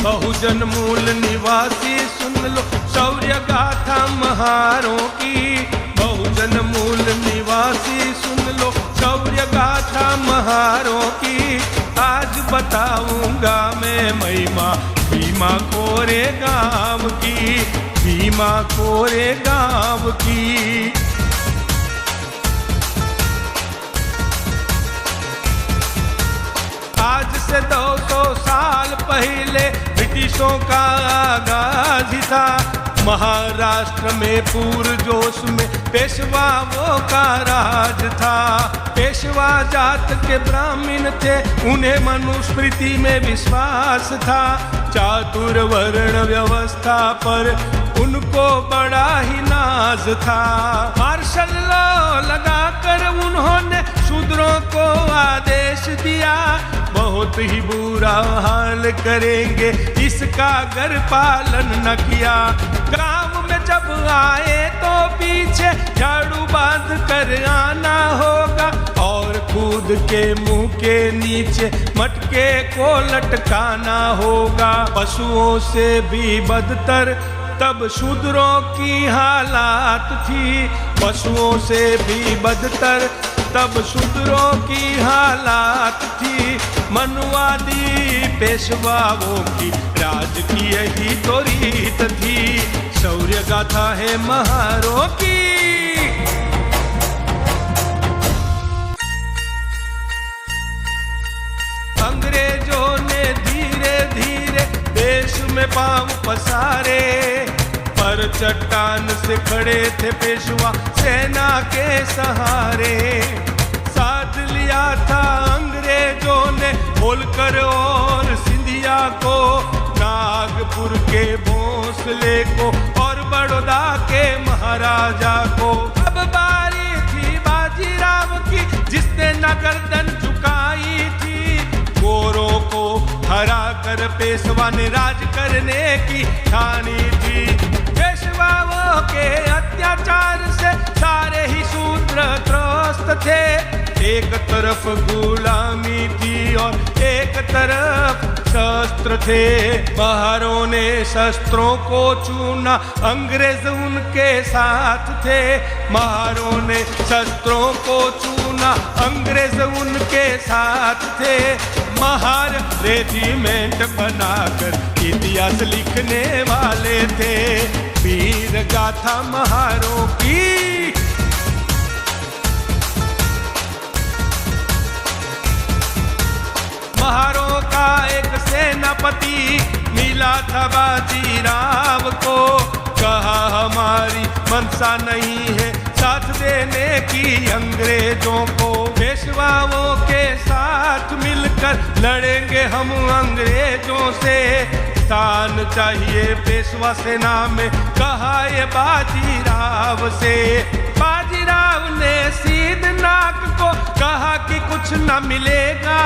बहुजन मूल निवासी सुन लो शौर्य गाथा महारों की। बहुजन मूल निवासी सुन लो शौर्य गाथा महारों की। आज बताऊंगा मैं महिमा भीमा कोरे गांव की, भीमा कोरे गांव की। आज से 200 साल पहले ब्रिटिशों का आगाज था। महाराष्ट्र में पूरजोश में पेशवाओं का राज था। पेशवा जात के ब्राह्मण थे, उन्हें मनुस्मृति में विश्वास था। चातुर वर्ण व्यवस्था पर उनको बड़ा ही नाज था। मार्शल लॉ लगाकर उन्होंने शूद्रों को आदेश दिया, बहुत ही बुरा हाल करेंगे इसका अगर पालन न किया। गांव में जब आए तो पीछे झाड़ू बांध कर आना होगा और खुद के मुंह के नीचे मटके को लटकाना होगा। पशुओं से भी बदतर तब शूद्रों की हालात थी। पशुओं से भी बदतर तब शूद्रों की हालात थी। मनुवादी पेशवाओं की राज की यही तो रीत थी। शौर्य गाथा है महारों की। अंग्रेजों ने धीरे धीरे देश में पांव पसारे, पर चट्टान से खड़े थे पेशवा सेना के सहारे। साथ लिया था अंग्रेजों ने होलकर और सिंधिया को, नागपुर के भोंसले को और बड़ौदा के महाराजा को। अब बारी थी बाजीराव की, जिसने न गर्दन झुकाई थी। गोरों को हरा कर पेशवा ने राज करने की ठानी थी। पेशवाओं के अत्याचार से सारे ही शूद्र त्रस्त थे। एक तरफ गुलामी थी और एक तरफ शस्त्र थे। महारों ने शस्त्रों को चुना, अंग्रेज उनके साथ थे। महारों ने शस्त्रों को चुना, अंग्रेज उनके साथ थे। महार रेजिमेंट बनाकर इतिहास लिखने वाले थे। वीर गाथा महारों की। महारों का एक सेनापति मिला था बाजीराव को। कहा हमारी मनसा नहीं है साथ देने की अंग्रेजों को। पेशवाओं के साथ मिलकर लड़ेंगे हम अंग्रेजों से। स्थान चाहिए पेशवा सेना में, कहा ये बाजीराव से। बाजीराव ने सीधनाक को कहा कि कुछ न मिलेगा।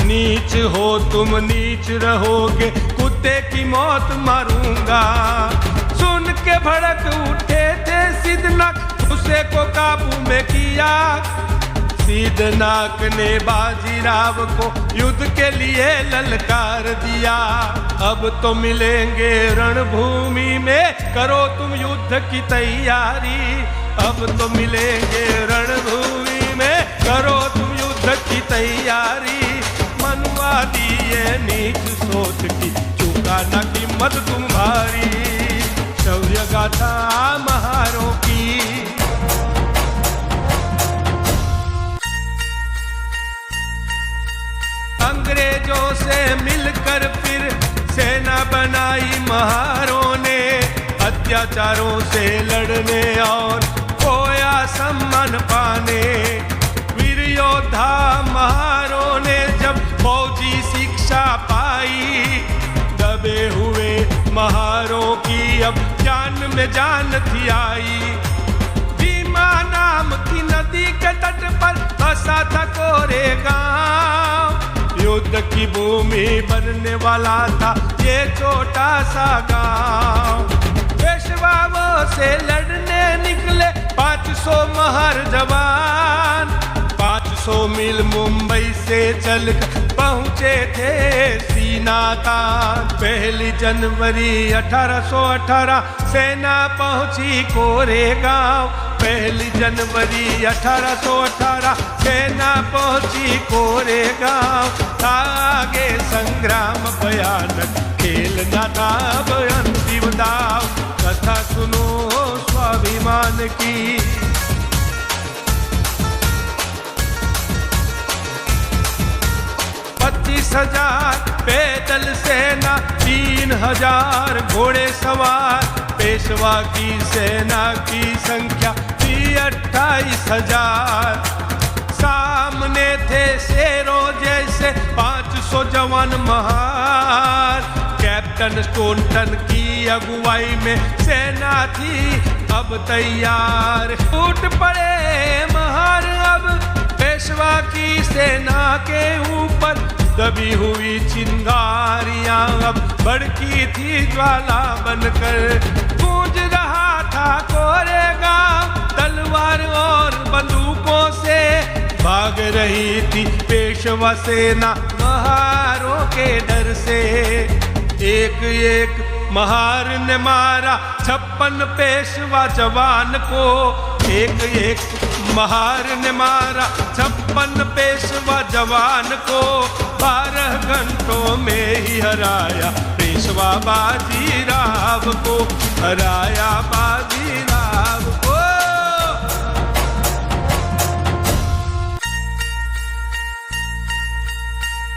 नीच हो तुम नीच रहोगे, कुत्ते की मौत मारूंगा। सुन के भड़क उठे थे सिद्धनाक, गुस्से को काबू में किया। सिद्धनाक ने बाजीराव को युद्ध के लिए ललकार दिया। अब तो मिलेंगे रणभूमि में, करो तुम युद्ध की तैयारी। अब तो मिलेंगे रणभूमि में, करो तुम युद्ध की तैयारी। मनुवादी ये नीच सोच की, चुका न कीमत तुम्हारी। शौर्य गाथा महारों की। अंग्रेजों से मिलकर फिर सेना बनाई महारों ने। अत्याचारों से लड़ने और खोया सम्मान पाने। वीर योद्धा महारों ने जब फौजी शिक्षा पाई, दबे हुए महारों की अब जान में जान थी आई। भीमा नाम की नदी के तट पर बसा था कोरे गांव। युद्ध की भूमि बनने वाला था ये छोटा सा गांव। पेशवाओं से लड़ने निकले 500 महार जवान। 500 500 मील मुंबई से चल पहुँचे थे सीना तान। 1 जनवरी 1818 सेना पहुँची कोरेगांव। 1 जनवरी 1818 सेना पहुँची कोरेगांव। आगे संग्राम भयानक, खेलना था अब अंतिम दाव। कथा सुनो स्वाभिमान की, 25,000 पैदल सेना, 3,000 घोड़े सवार। पेशवा की सेना की संख्या थी 28,000। सामने थे शेरों जैसे 500 जवान महार। कैप्टन स्टोनटन की अगुवाई में सेना थी अब तैयार। फूट पड़े महार अब पेशवा की सेना के ऊपर। दबी हुई चिंगारियां अब भड़की थी ज्वाला बनकर। गूंज रहा था कोरेगांव तलवार और बंदूकों से। भाग रही थी पेशवा सेना महारों के डर से। एक एक महार ने मारा 56 पेशवा जवान को। एक एक महार ने मारा 56 पेशवा जवान को। 12 घंटों में ही हराया पेशवा बाजीराव को। हराया बाजीराव को।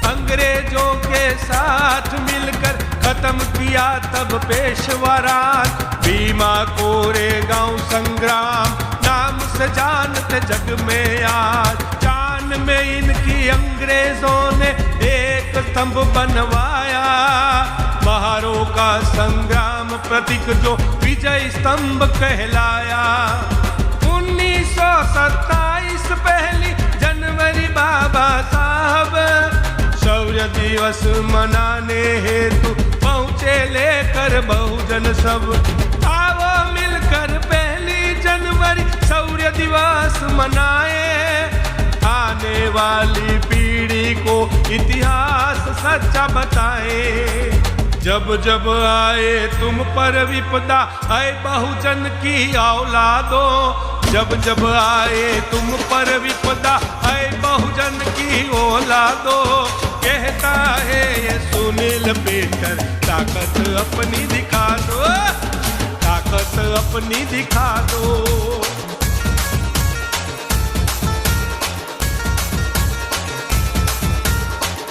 अंग्रेजों के साथ मिलकर खत्म किया तब पेशवा राज। भीमा कोरेगांव संग्राम नाम से जानते जग में आज। जान में इनकी अंग्रेजों ने एक स्तंभ बनवाया। महारों का संग्राम प्रतीक जो विजय स्तंभ कहलाया। 1927 1 जनवरी बाबा साहब शौर्य दिवस मनाने हेतु पहुँचे लेकर बहुजन सब। आओ मिलकर 1 जनवरी शौर्य दिवस मनाए। आने वाली पीढ़ी को इतिहास सच्चा बताए। जब जब आए तुम पर विपदा आए बहुजन की औलादों। जब जब आए तुम पर विपदा आए बहुजन की औलादों। कहता है ये सुनील पेटर, ताकत अपनी दिखा दो, ताकत अपनी दिखा दो।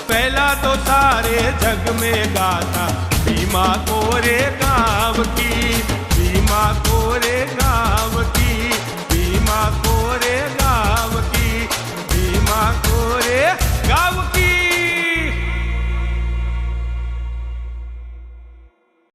पहला तो सारे जग में गाथा भीमा कोरेगांव की, भीमा कोरेगांव की।